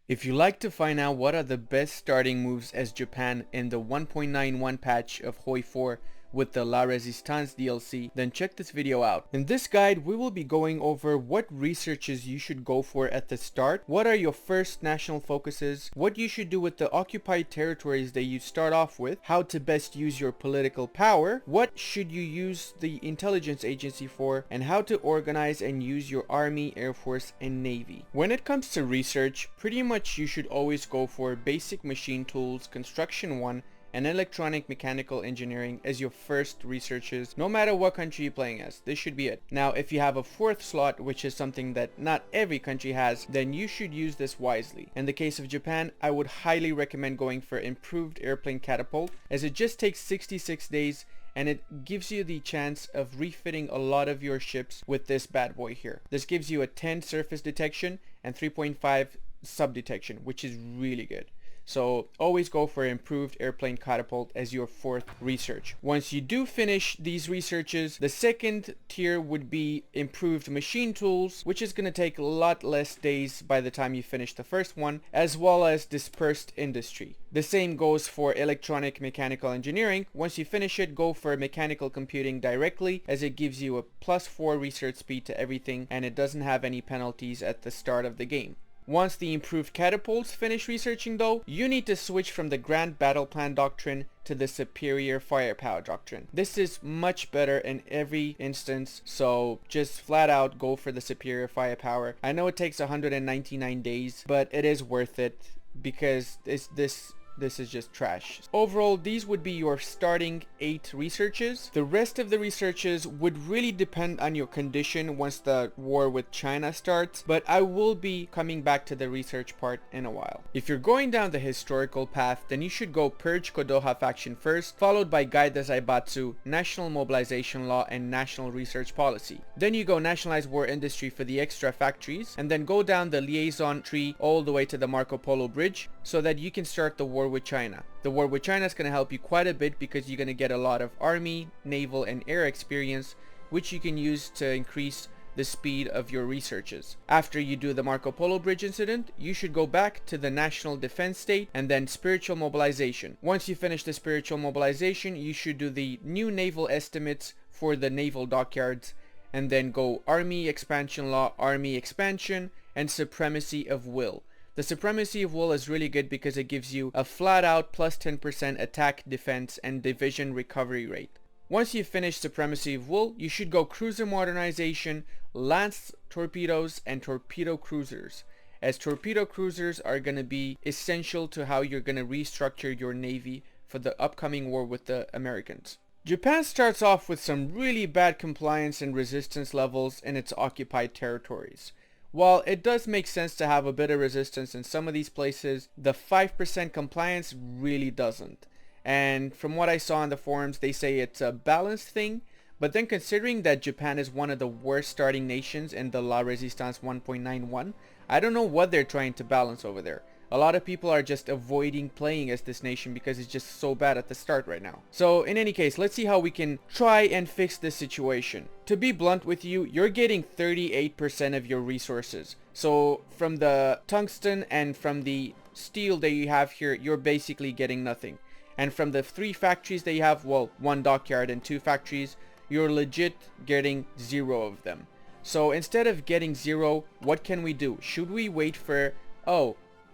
If you like to find out what are the best starting moves as Japan in the 1.91 patch of Hoi 4 with the La Resistance DLC, then check this video out. In this guide, we will be going over what researches you should go for at the start, what are your first national focuses, what you should do with the occupied territories that you start off with, how to best use your political power, what should you use the intelligence agency for, and how to organize and use your army, air force, and navy. When it comes to research, pretty much you should always go for basic machine tools, construction 1, and electronic mechanical engineering as your first researches, no matter what country you're playing as. This should be it. Now, if you have a fourth slot, which is something that not every country has, then you should use this wisely. In the case of Japan, I would highly recommend going for improved airplane catapult, as it just takes 66 days and it gives you the chance of refitting a lot of your ships with this bad boy here. This gives you a 10 surface detection and 3.5 sub detection, which is really good. So always go for improved airplane catapult as your fourth research. Once you do finish these researches, the second tier would be improved machine tools, which is going to take a lot less days by the time you finish the first one, as well as dispersed industry. The same goes for electronic mechanical engineering. Once you finish it, go for mechanical computing directly, as it gives you a +4 research speed to everything and it doesn't have any penalties at the start of the game. Once the improved catapults finish researching though, you need to switch from the Grand Battle Plan Doctrine to the Superior Firepower Doctrine. This is much better in every instance, so just flat out go for the Superior Firepower. I know it takes 199 days, but it is worth it because this is just trash. Overall, these would be your starting 8 researches. The rest of the researches would really depend on your condition once the war with China starts, but I will be coming back to the research part in a while. If you're going down the historical path, then you should go Purge Kodoha faction first, followed by Gaida Zaibatsu, National Mobilization Law, and National Research Policy. Then you go Nationalize War Industry for the extra factories, and then go down the liaison tree all the way to the Marco Polo Bridge, so that you can start the war with China. The war with China is going to help you quite a bit because you're going to get a lot of army, naval, and air experience, which you can use to increase the speed of your researches. After you do the Marco Polo Bridge incident, you should go back to the national defense state and then spiritual mobilization. Once you finish the spiritual mobilization, you should do the new naval estimates for the naval dockyards and then go army expansion law, army expansion, and supremacy of will. The Supremacy of Will is really good because it gives you a flat out +10% attack, defense, and division recovery rate. Once you finish Supremacy of Will, you should go Cruiser Modernization, Lance Torpedoes, and Torpedo Cruisers, as Torpedo Cruisers are going to be essential to how you're going to restructure your navy for the upcoming war with the Americans. Japan starts off with some really bad compliance and resistance levels in its occupied territories. While it does make sense to have a bit of resistance in some of these places, the 5% compliance really doesn't. And from what I saw in the forums, they say it's a balanced thing, but then considering that Japan is one of the worst starting nations in the La Resistance 1.91, I don't know what they're trying to balance over there. A lot of people are just avoiding playing as this nation because it's just so bad at the start right now. So in any case, let's see how we can try and fix this situation. To be blunt with you, you're getting 38% of your resources. So from the tungsten and from the steel that you have here, you're basically getting nothing. And from the 3 factories that you have, well, 1 dockyard and 2 factories, you're legit getting 0 of them. So instead of getting 0, what can we do? Should we wait for,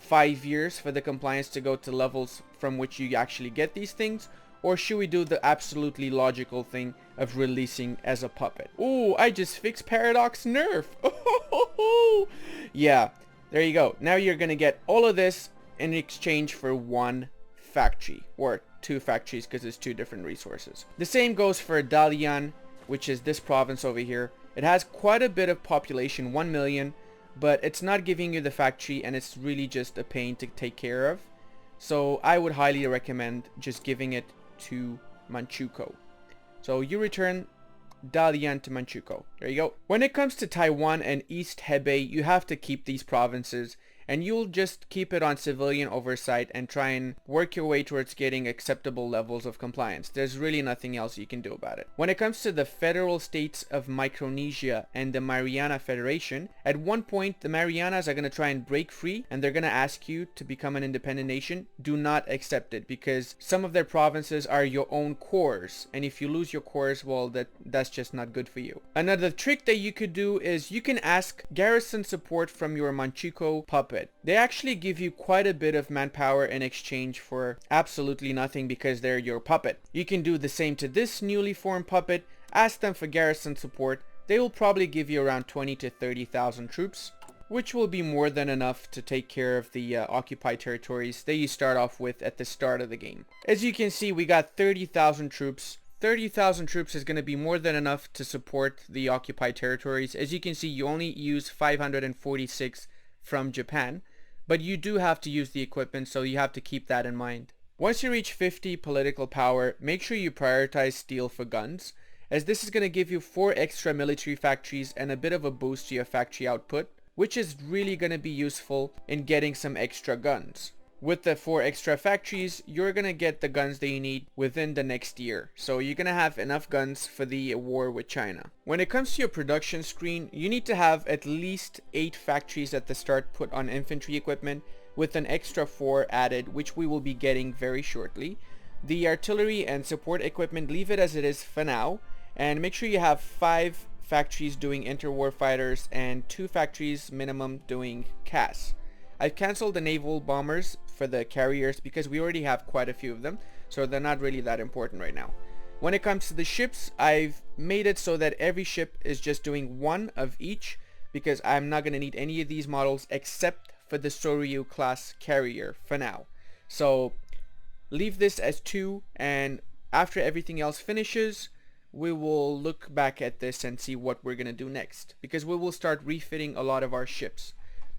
5 years for the compliance to go to levels from which you actually get these things? Or should we do the absolutely logical thing of releasing as a puppet? Ooh, I just fixed Paradox Nerf. Yeah, there you go. Now you're gonna get all of this in exchange for 1 factory, or 2 factories because it's 2 different resources. The same goes for Dalian, which is this province over here. It has quite a bit of population, 1 million, but it's not giving you the factory and it's really just a pain to take care of. So I would highly recommend just giving it to Manchukuo. So you return Dalian to Manchukuo. There you go. When it comes to Taiwan and East Hebei, you have to keep these provinces, and you'll just keep it on civilian oversight and try and work your way towards getting acceptable levels of compliance. There's really nothing else you can do about it. When it comes to the federal states of Micronesia and the Mariana Federation, at one point the Marianas are going to try and break free, and they're going to ask you to become an independent nation. Do not accept it, because some of their provinces are your own cores, and if you lose your cores, well, that's just not good for you. Another trick that you could do is you can ask garrison support from your Manchukuo puppet. They actually give you quite a bit of manpower in exchange for absolutely nothing because they're your puppet. You can do the same to this newly formed puppet. Ask them for garrison support. They will probably give you around 20 to 30,000 troops, which will be more than enough to take care of the occupied territories that you start off with at the start of the game. As you can see, we got 30,000 troops. 30,000 troops is going to be more than enough to support the occupied territories. As you can see, you only use 546 from Japan, but you do have to use the equipment, so you have to keep that in mind. Once you reach 50 political power, make sure you prioritize steel for guns, as this is going to give you 4 extra military factories and a bit of a boost to your factory output, which is really going to be useful in getting some extra guns. With the 4 extra factories, you're going to get the guns that you need within the next year. So you're going to have enough guns for the war with China. When it comes to your production screen, you need to have at least 8 factories at the start put on infantry equipment, with an extra 4 added, which we will be getting very shortly. The artillery and support equipment, leave it as it is for now, and make sure you have 5 factories doing interwar fighters and 2 factories minimum doing CAS. I've cancelled the naval bombers for the carriers because we already have quite a few of them, so they're not really that important right now. When it comes to the ships, I've made it so that every ship is just doing 1 of each, because I'm not going to need any of these models except for the Soryu class carrier for now. So leave this as 2, and after everything else finishes, we will look back at this and see what we're going to do next, because we will start refitting a lot of our ships.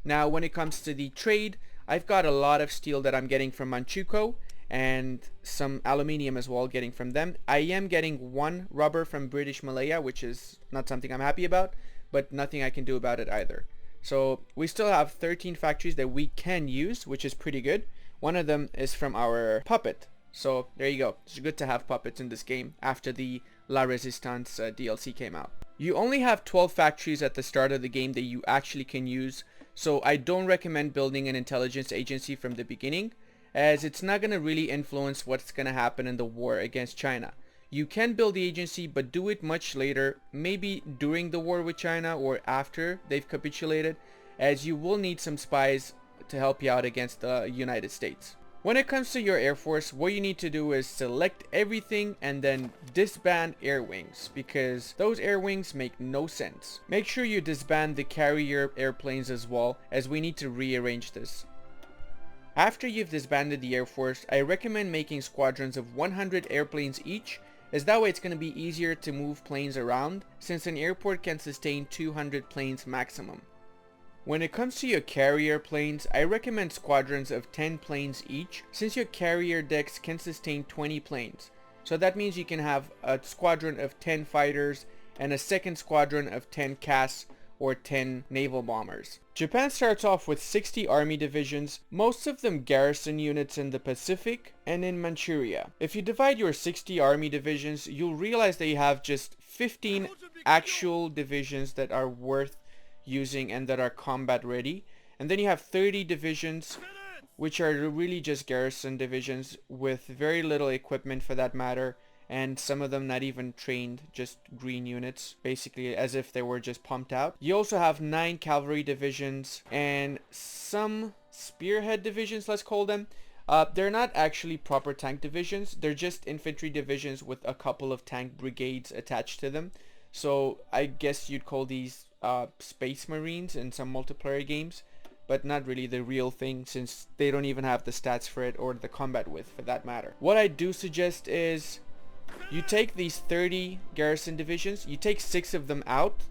Now, when it comes to the trade, I've got a lot of steel that I'm getting from Manchukuo and some aluminium as well getting from them. I am getting 1 rubber from British Malaya, which is not something I'm happy about, but nothing I can do about it either. So we still have 13 factories that we can use, which is pretty good. One of them is from our puppet. So there you go. It's good to have puppets in this game after the La Resistance DLC came out. You only have 12 factories at the start of the game that you actually can use, so I don't recommend building an intelligence agency from the beginning, as it's not going to really influence what's going to happen in the war against China. You can build the agency, but do it much later, maybe during the war with China or after they've capitulated, as you will need some spies to help you out against the United States. When it comes to your Air Force, what you need to do is select everything and then disband air wings, because those air wings make no sense. Make sure you disband the carrier airplanes as well, as we need to rearrange this. After you've disbanded the Air Force, I recommend making squadrons of 100 airplanes each, as that way it's going to be easier to move planes around, since an airport can sustain 200 planes maximum. When it comes to your carrier planes, I recommend squadrons of 10 planes each, since your carrier decks can sustain 20 planes. So that means you can have a squadron of 10 fighters and a second squadron of 10 CAS or 10 naval bombers. Japan starts off with 60 army divisions, most of them garrison units in the Pacific and in Manchuria. If you divide your 60 army divisions, you'll realize that you have just 15 actual divisions that are worth using and that are combat ready, and then you have 30 divisions which are really just garrison divisions with very little equipment for that matter, and some of them not even trained, just green units, basically as if they were just pumped out. You also have 9 cavalry divisions and some spearhead divisions, let's call them. They're not actually proper tank divisions, they're just infantry divisions with a couple of tank brigades attached to them. So I guess you'd call these Space Marines in some multiplayer games, but not really the real thing, since they don't even have the stats for it or the combat width for that matter. What I do suggest is you take these 30 garrison divisions, you take 6 of them out,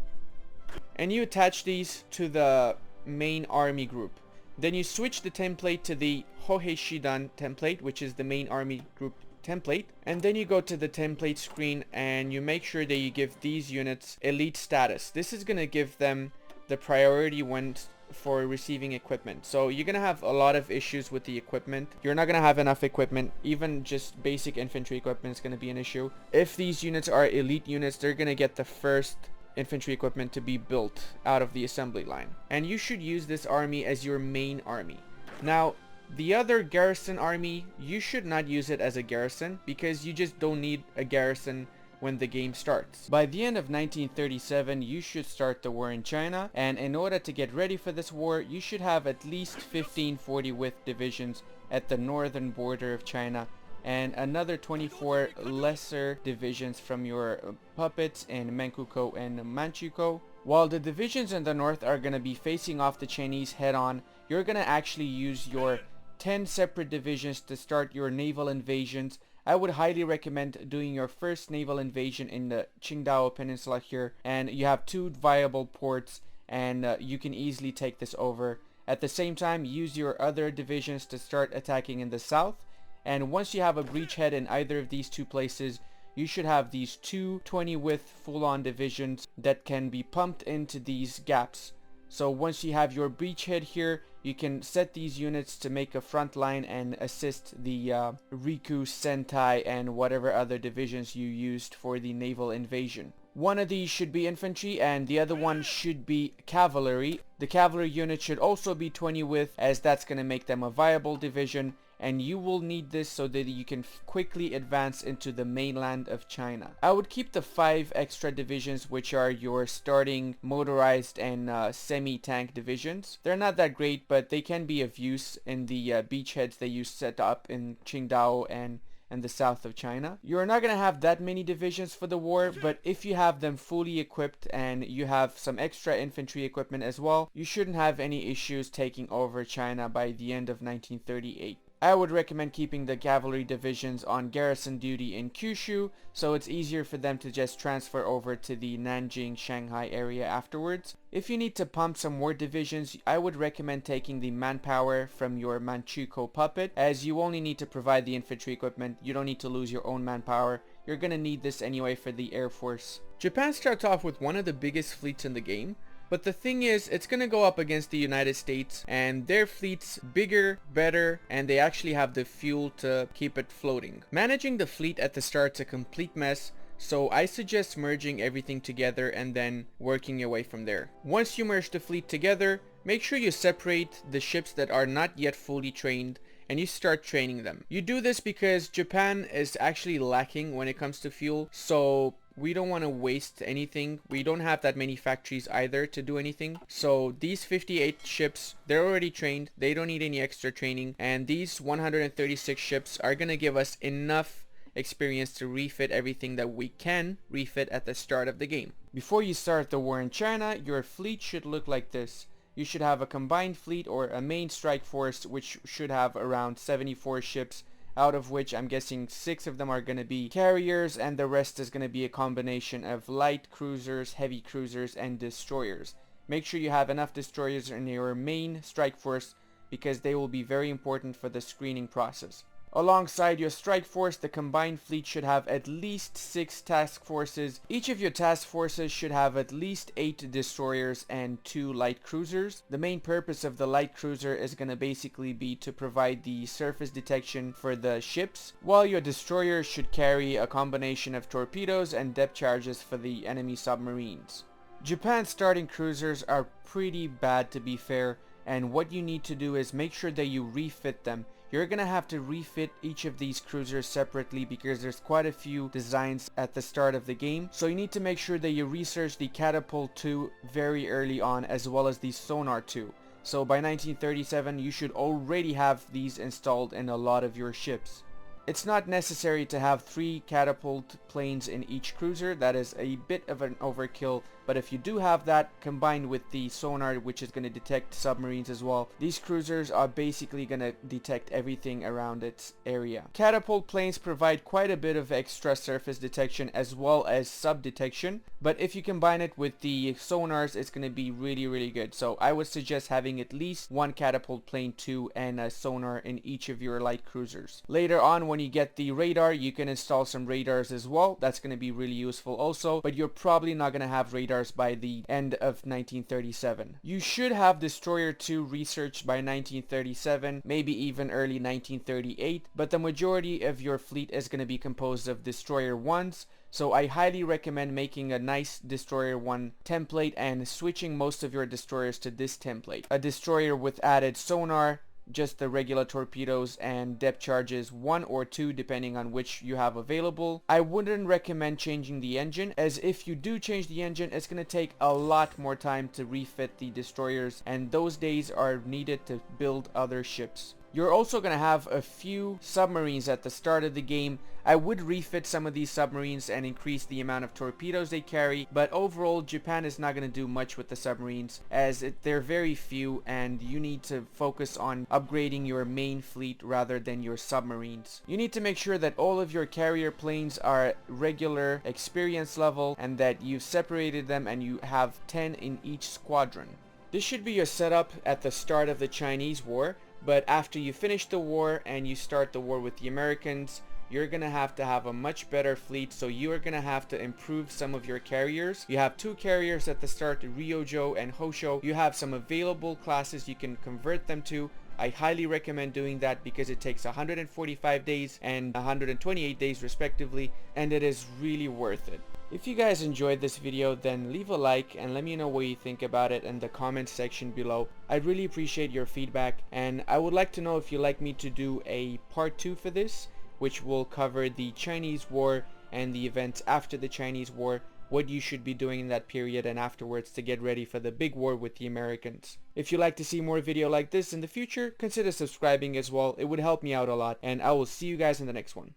and you attach these to the main army group. Then you switch the template to the Hohei Shidan template, which is the main army group template, and then you go to the template screen and you make sure that you give these units elite status. This is going to give them the priority when for receiving equipment. So you're gonna have a lot of issues with the equipment. You're not gonna have enough equipment. Even just basic infantry equipment is gonna be an issue. If these units are elite units, they're gonna get the first infantry equipment to be built out of the assembly line. And you should use this army as your main army. Now, the other garrison army, you should not use it as a garrison because you just don't need a garrison when the game starts. By the end of 1937, you should start the war in China, and in order to get ready for this war, you should have at least 15 40 width divisions at the northern border of China and another 24 lesser divisions from your puppets in Menkuko and Manchukuo. While the divisions in the north are going to be facing off the Chinese head-on, you're going to actually use your 10 separate divisions to start your naval invasions. I would highly recommend doing your first naval invasion in the Qingdao Peninsula here, and you have 2 viable ports, and you can easily take this over. At the same time, use your other divisions to start attacking in the south, and once you have a breachhead in either of these 2 places, you should have these 2 20 width full-on divisions that can be pumped into these gaps. So once you have your breachhead here, you can set these units to make a front line and assist the Riku, Sentai, and whatever other divisions you used for the naval invasion. One of these should be infantry and the other one should be cavalry. The cavalry unit should also be 20 width, as that's going to make them a viable division, and you will need this so that you can quickly advance into the mainland of China. I would keep the 5 extra divisions, which are your starting motorized and semi-tank divisions. They're not that great, but they can be of use in the beachheads that you set up in Qingdao and the south of China. You're not going to have that many divisions for the war, but if you have them fully equipped and you have some extra infantry equipment as well, you shouldn't have any issues taking over China by the end of 1938. I would recommend keeping the cavalry divisions on garrison duty in Kyushu, so it's easier for them to just transfer over to the Nanjing, Shanghai area afterwards. If you need to pump some more divisions, I would recommend taking the manpower from your Manchukuo puppet, as you only need to provide the infantry equipment. You don't need to lose your own manpower. You're gonna need this anyway for the Air Force. Japan starts off with one of the biggest fleets in the game. But the thing is, it's going to go up against the United States, and their fleet's bigger, better, and they actually have the fuel to keep it floating. Managing the fleet at the start's a complete mess, so I suggest merging everything together and then working your way from there. Once you merge the fleet together, make sure you separate the ships that are not yet fully trained and you start training them. You do this because Japan is actually lacking when it comes to fuel, so we don't want to waste anything. We don't have that many factories either to do anything. So these 58 ships, they're already trained. They don't need any extra training. And these 136 ships are going to give us enough experience to refit everything that we can refit at the start of the game. Before you start the war in China, your fleet should look like this. You should have a combined fleet or a main strike force, which should have around 74 ships, out of which I'm guessing 6 of them are going to be carriers, and the rest is going to be a combination of light cruisers, heavy cruisers, and destroyers. Make sure you have enough destroyers in your main strike force because they will be very important for the screening process. Alongside your strike force, the combined fleet should have at least 6 task forces. Each of your task forces should have at least 8 destroyers and 2 light cruisers. The main purpose of the light cruiser is going to basically be to provide the surface detection for the ships, while your destroyer should carry a combination of torpedoes and depth charges for the enemy submarines. Japan's starting cruisers are pretty bad, to be fair, and what you need to do is make sure that you refit them. You're gonna have to refit each of these cruisers separately because there's quite a few designs at the start of the game. So you need to make sure that you research the Catapult 2 very early on, as well as the Sonar 2. So by 1937 you should already have these installed in a lot of your ships. It's not necessary to have 3 catapult planes in each cruiser. That is a bit of an overkill, but if you do have that combined with the sonar, which is going to detect submarines as well, these cruisers are basically going to detect everything around its area. Catapult planes provide quite a bit of extra surface detection as well as sub detection, but if you combine it with the sonars, it's going to be really good. So I would suggest having at least 1 catapult plane 2 and a sonar in each of your light cruisers. Later on, when you get the radar, you can install some radars as well. That's going to be really useful also, but you're probably not going to have radars sonars by the end of 1937. You should have Destroyer 2 researched by 1937, maybe even early 1938, but the majority of your fleet is going to be composed of Destroyer 1s, so I highly recommend making a nice Destroyer 1 template and switching most of your destroyers to this template. A destroyer with added sonar, just the regular torpedoes, and depth charges 1 or 2 depending on which you have available. I wouldn't recommend changing the engine, as if you do change the engine, it's going to take a lot more time to refit the destroyers, and those days are needed to build other ships. You're also going to have a few submarines at the start of the game. I would refit some of these submarines and increase the amount of torpedoes they carry, but overall Japan is not going to do much with the submarines, as they're very few and you need to focus on upgrading your main fleet rather than your submarines. You need to make sure that all of your carrier planes are regular experience level and that you've separated them and you have 10 in each squadron. This should be your setup at the start of the Chinese War. But after you finish the war and you start the war with the Americans, you're going to have a much better fleet, so you are going to have to improve some of your carriers. You have 2 carriers at the start, Ryojo and Hosho. You have some available classes you can convert them to. I highly recommend doing that because it takes 145 days and 128 days respectively, and it is really worth it. If you guys enjoyed this video, then leave a like and let me know what you think about it in the comment section below. I'd really appreciate your feedback, and I would like to know if you'd like me to do a part 2 for this, which will cover the Chinese War and the events after the Chinese War, what you should be doing in that period and afterwards to get ready for the big war with the Americans. If you'd like to see more video like this in the future, consider subscribing as well. It would help me out a lot, and I will see you guys in the next one.